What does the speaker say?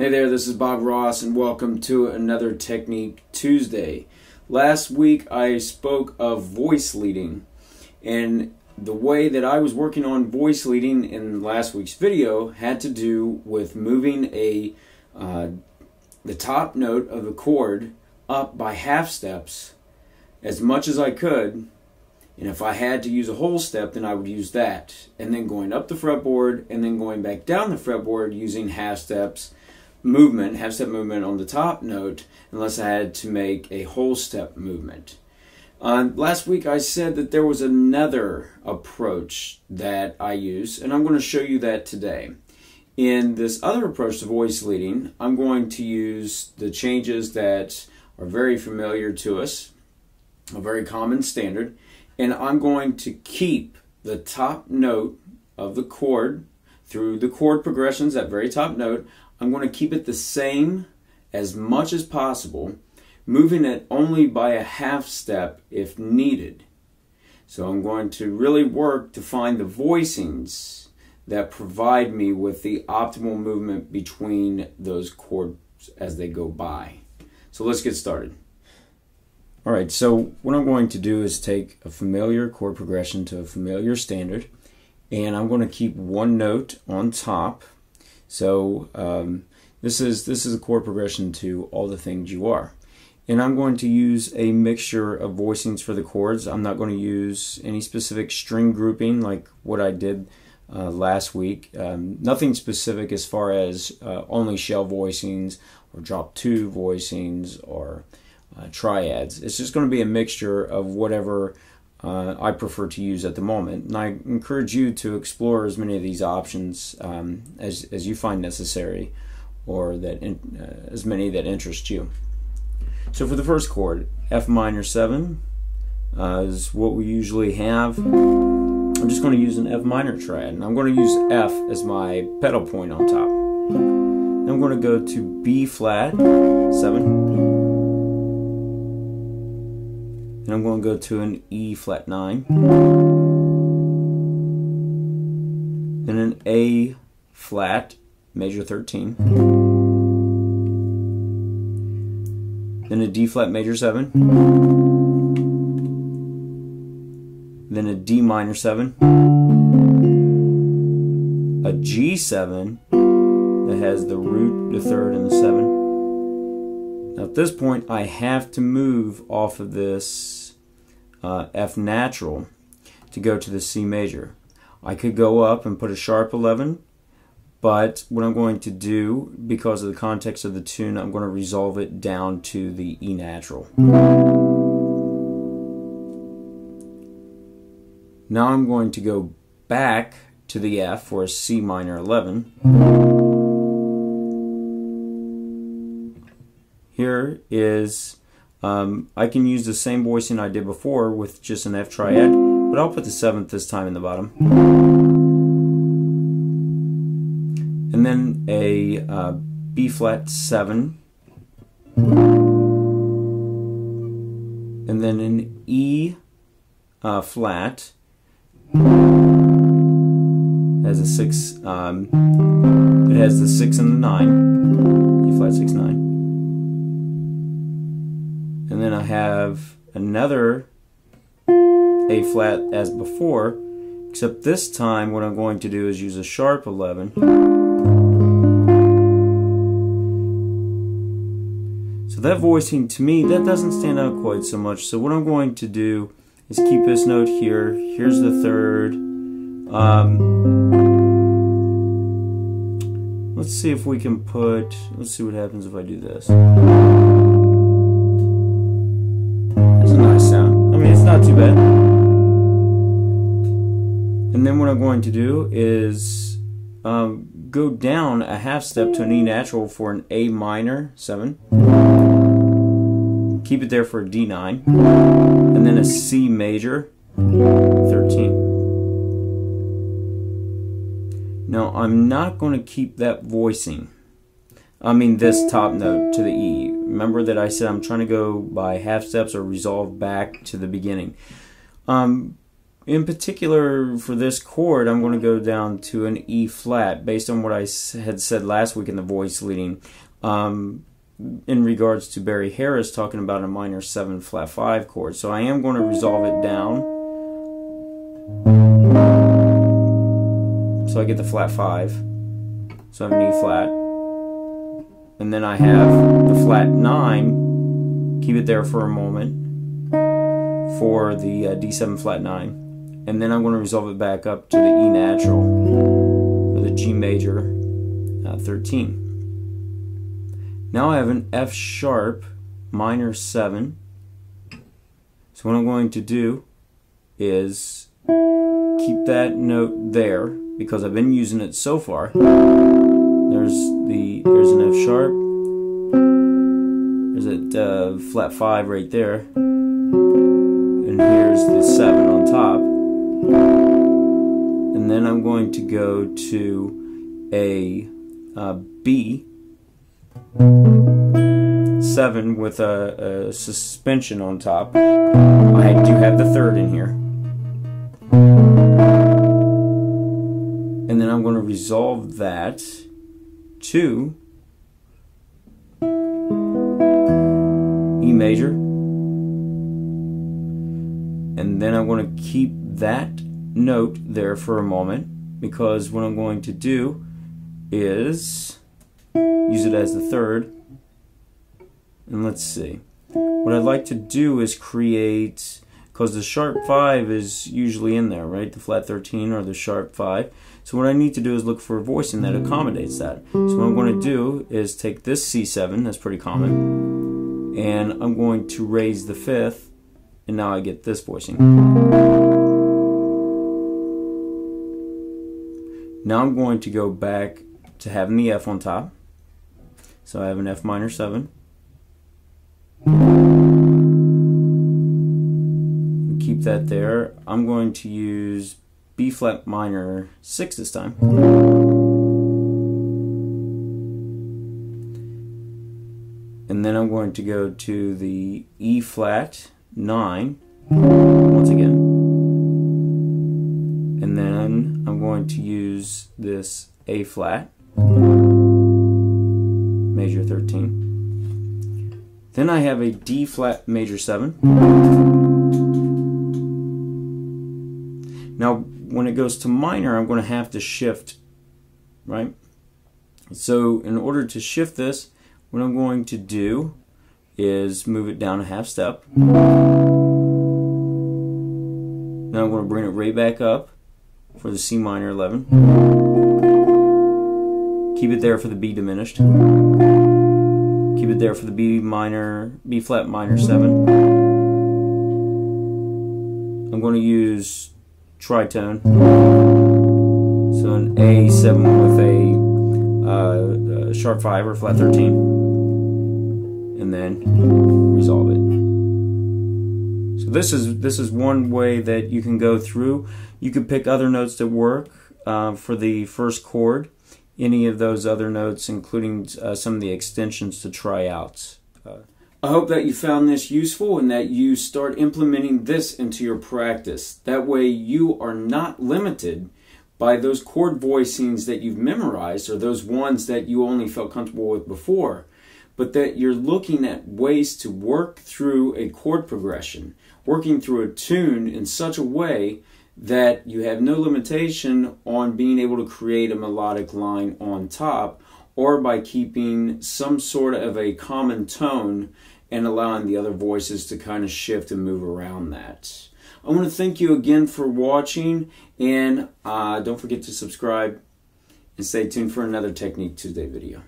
Hey there, this is Bob Ross and welcome to another Technique Tuesday. Last week I spoke of voice leading, and the way that I was working on voice leading in last week's video had to do with moving the top note of the chord up by half steps as much as I could, and if I had to use a whole step then I would use that, and then going up the fretboard and then going back down the fretboard using half step movement on the top note, unless I had to make a whole step movement. Last week I said that there was another approach that I use, and I'm going to show you that today. In this other approach to voice leading, I'm going to use the changes that are very familiar to us, a very common standard, and I'm going to keep the top note of the chord through the chord progressions, that very top note. I'm going to keep it the same as much as possible, moving it only by a half step if needed. So I'm going to really work to find the voicings that provide me with the optimal movement between those chords as they go by. So let's get started. Alright, so what I'm going to do is take a familiar chord progression to a familiar standard, and I'm going to keep one note on top. So this is a chord progression to All the Things You Are. And I'm going to use a mixture of voicings for the chords. I'm not going to use any specific string grouping like what I did last week. Nothing specific as far as only shell voicings or drop two voicings or triads. It's just going to be a mixture of whatever I prefer to use at the moment, and I encourage you to explore as many of these options as you find necessary, or as many that interest you. So for the first chord, F minor 7 is what we usually have. I'm just going to use an F minor triad, and I'm going to use F as my pedal point on top. Then I'm going to go to B flat 7. And I'm going to go to an E flat 9, then an A flat major 13, then a D flat major 7, then a D minor 7, a G7 that has the root, the third, and the 7. Now at this point I have to move off of this F natural to go to the C major. I could go up and put a sharp 11, but what I'm going to do, because of the context of the tune, I'm going to resolve it down to the E natural. Now I'm going to go back to the F for a C minor 11. Here is, I can use the same voicing I did before with just an F triad, but I'll put the 7th this time in the bottom. And then a B flat 7. And then an E flat. Has a 6, it has the 6 and the 9. E flat 6, 9. And then I have another A flat as before, except this time what I'm going to do is use a sharp 11. So that voicing, to me, that doesn't stand out quite so much. So what I'm going to do is keep this note here. Here's the third. Let's see if we can put, let's see what happens if I do this. Sound. I mean, it's not too bad. And then what I'm going to do is go down a half step to an E natural for an A minor 7. Keep it there for a D9. And then a C major 13. Now, I'm not going to keep that voicing. I mean this top note to the E. Remember that I said I'm trying to go by half steps or resolve back to the beginning. In particular, for this chord, I'm going to go down to an E flat based on what I had said last week in the voice leading in regards to Barry Harris talking about a minor 7 flat 5 chord. So I am going to resolve it down. So I get the flat 5. So I have an E flat. And then I have the flat 9. Keep it there for a moment for the D7 flat 9. And then I'm going to resolve it back up to the E natural, or the G major 13. Now I have an F sharp minor 7. So what I'm going to do is keep that note there because I've been using it so far. There's an F sharp. There's a flat 5 right there. And here's the 7 on top. And then I'm going to go to a B 7 with a suspension on top. I do have the 3rd in here. And then I'm going to resolve that to E major. And then I'm going to keep that note there for a moment because what I'm going to do is use it as the 3rd. And let's see. What I'd like to do is create, because the sharp 5 is usually in there, right? The flat 13 or the sharp 5. So what I need to do is look for a voicing that accommodates that. So what I'm going to do is take this C7, that's pretty common, and I'm going to raise the 5th, and now I get this voicing. Now I'm going to go back to having the F on top. So I have an F minor 7. Keep that there. I'm going to use B flat minor 6 this time. And then I'm going to go to the E flat 9 once again. And then I'm going to use this A flat major 13. Then I have a D flat major 7. Now when it goes to minor, I'm going to have to shift, right? So in order to shift this, what I'm going to do is move it down a half step. Now I'm going to bring it right back up for the C minor 11. Keep it there for the B diminished. Keep it there for the B flat minor 7. I'm going to use tritone. So an A7 with a sharp 5 or flat 13. And then resolve it. So this is one way that you can go through. You can pick other notes that work for the first chord. Any of those other notes, including some of the extensions to try out. I hope that you found this useful and that you start implementing this into your practice. That way you are not limited by those chord voicings that you've memorized or those ones that you only felt comfortable with before, but that you're looking at ways to work through a chord progression, working through a tune in such a way that you have no limitation on being able to create a melodic line on top, or by keeping some sort of a common tone and allowing the other voices to kind of shift and move around that. I want to thank you again for watching, and don't forget to subscribe and stay tuned for another Technique Tuesday video.